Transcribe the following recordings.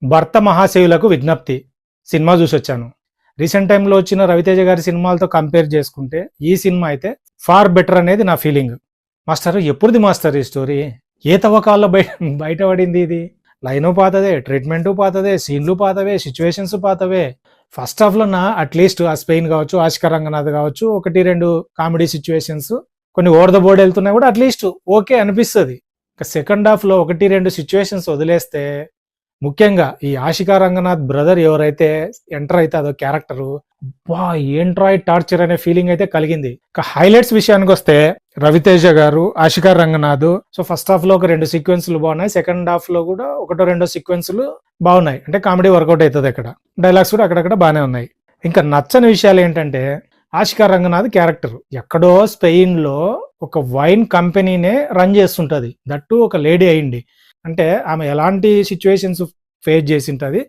భర్త మహాశయులకు విజ్ఞప్తి cinema చూసొచ్చాను. Recent టైంలో వచ్చిన రవితేజ గారి సినిమాలతో కంపేర్ చేసుకుంటే ఈ సినిమా అయితే ఫార్ బెటర్ అనేది నా ఫీలింగ్. మాస్టర్ ఎప్పుడుది మాస్టర్ ఈ స్టోరీ? ఏ తవ్వకాల్లో బయటపడింది ఇది? లైను పాతదే, ట్రీట్మెంటు పాతదే, సీన్లు పాతవే, సిచ్యువేషన్స్ పాతవే. ఫస్ట్ హాఫ్లో నా అట్లీస్ట్ ఆ స్పెయిన్ కావచ్చు, ఆశికా రంగనాథ్ కావచ్చు, 1-2 కామెడీ సిచ్యువేషన్స్ కొన్ని ఓవర్ ద బోర్డ్ వెళ్తున్నాయి కూడా అట్లీస్ట్ ఓకే అనిపిస్తుంది. ఇక సెకండ్ హాఫ్లో 1-2 సిచ్యువేషన్స్ వదిలేస్తే, ముఖ్యంగా ఈ ఆశికా రంగనాథ్ బ్రదర్ ఎవరైతే ఎంటర్ అయితే అదో క్యారెక్టరు, వా ఏంట్రా టార్చర్ అనే ఫీలింగ్ అయితే కలిగింది. ఇక హైలైట్స్ విషయానికి వస్తే రవితేజ గారు, Ashika Ranganath. So first half లో ఒక 2 సీక్వెన్స్లు బాగున్నాయి, సెకండ్ హాఫ్ లో కూడా 1-2 సీక్వెన్స్లు బాగున్నాయి. అంటే కామెడీ వర్కౌట్ అవుతుంది. అక్కడ డైలాగ్స్ కూడా అక్కడక్కడ బాగానే ఉన్నాయి. ఇంకా నచ్చని విషయాలు ఏంటంటే ఆశికా రంగనాథ్ క్యారెక్టర్ ఎక్కడో స్పెయిన్ లో ఒక వైన్ కంపెనీనే రన్ చేస్తుంటది, దట్టు ఒక లేడీ అయింది. అంటే ఆమె ఎలాంటి సిచ్యువేషన్స్ ఫేస్ చేసి ఉంటుంది,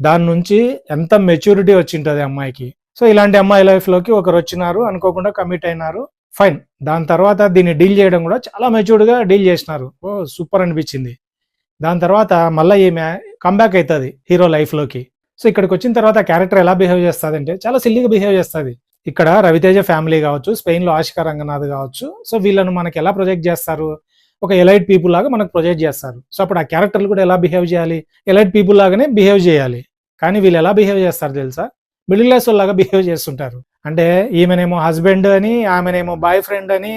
దాని నుంచి ఎంత మెచ్యూరిటీ వచ్చింటది అమ్మాయికి. సో ఇలాంటి అమ్మాయి లైఫ్ లోకి ఒకరు వచ్చినారు, అనుకోకుండా కమిట్ అయినారు, ఫైన్. దాని తర్వాత దీన్ని డీల్ చేయడం కూడా చాలా మెచ్యూర్డ్ గా డీల్ చేసినారు. ఓ సూపర్ అనిపించింది. దాని తర్వాత మళ్ళీ ఈమె కంబ్యాక్ అవుతుంది హీరో లైఫ్ లోకి. సో ఇక్కడికి వచ్చిన తర్వాత క్యారెక్టర్ ఎలా బిహేవ్ చేస్తుంది అంటే చాలా సిల్లీగా బిహేవ్ చేస్తుంది. ఇక్కడ రవితేజ ఫ్యామిలీ కావచ్చు, స్పెయిన్ లో ఆశికా రంగనాథ్ కావచ్చు, సో వీళ్ళను మనకి ఎలా ప్రొజెక్ట్ చేస్తారు, ఒక ఎలైట్ పీపుల్ లాగా మనకు ప్రొజెక్ట్ చేస్తారు. సో అప్పుడు ఆ క్యారెక్టర్లు కూడా ఎలా బిహేవ్ చేయాలి, ఎలైట్ పీపుల్ లాగానే బిహేవ్ చేయాలి. కానీ వీళ్ళు ఎలా బిహేవ్ చేస్తారు తెలుసా? మిడిల్ క్లాస్ లాగా బిహేవ్ చేస్తుంటారు. అంటే ఈమెనేమో హస్బెండ్ అని, ఆమెనేమో బాయ్ ఫ్రెండ్ అని.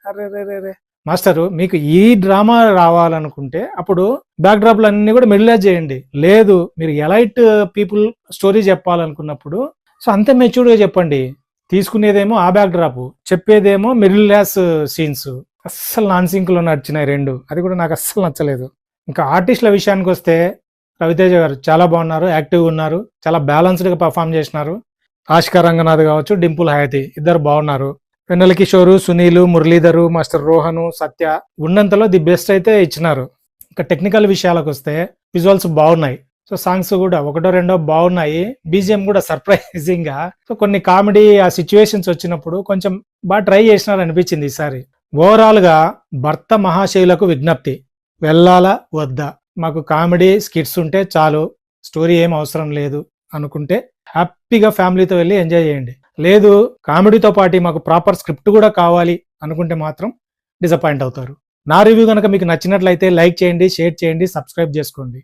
అరే మాస్టరు, మీకు ఈ డ్రామా రావాలనుకుంటే అప్పుడు బ్యాక్ డ్రాప్లు అన్ని కూడా మిడిల్ క్లాస్ చేయండి. లేదు, మీరు ఎలైట్ పీపుల్ స్టోరీ చెప్పాలనుకున్నప్పుడు సో అంతే మెచ్యూర్డ్ గా చెప్పండి. తీసుకునేదేమో ఆ బ్యాక్ డ్రాప్, చెప్పేదేమో మిడిల్ క్లాస్ సీన్స్. అస్సలు నాన్ సింక్ లో నడిచినాయి 2. అది కూడా నాకు అస్సలు నచ్చలేదు. ఇంకా ఆర్టిస్టుల విషయానికి వస్తే రవితేజ గారు చాలా బాగున్నారు, యాక్టివ్గా ఉన్నారు, చాలా బ్యాలెన్స్డ్ గా పర్ఫామ్ చేసినారు. ఆశికా రంగనాథ్ కావచ్చు, డింపుల్ హయాతి ఇద్దరు బాగున్నారు. వెన్నెల కిషోరు, సునీలు, మురళీధరు, మాస్టర్ రోహను, సత్య ఉన్నంతలో ది బెస్ట్ అయితే ఇచ్చినారు. ఇంకా టెక్నికల్ విషయాలకు వస్తే విజువల్స్ బాగున్నాయి. సో సాంగ్స్ కూడా 1-2 బాగున్నాయి. బీజిఎం కూడా సర్ప్రైజింగ్ గా, సో కొన్ని కామెడీ ఆ సిచ్యువేషన్స్ వచ్చినప్పుడు కొంచెం బాగా ట్రై చేసినారు అనిపించింది ఈసారి. ఓవరాల్ గా భర్త మహాశయులకు విజ్ఞప్తి, వెళ్ళాలా వద్దా? మాకు కామెడీ స్కిట్స్ ఉంటే చాలు, స్టోరీ ఏం అవసరం లేదు అనుకుంటే హ్యాపీగా ఫ్యామిలీతో వెళ్ళి ఎంజాయ్ చేయండి. లేదు కామెడీతో పాటు మాకు ప్రాపర్ స్క్రిప్ట్ కూడా కావాలి అనుకుంటే మాత్రం డిసప్పాయింట్ అవుతారు. నా రివ్యూ కనుక మీకు నచ్చినట్లయితే లైక్ చేయండి, షేర్ చేయండి, సబ్స్క్రైబ్ చేసుకోండి.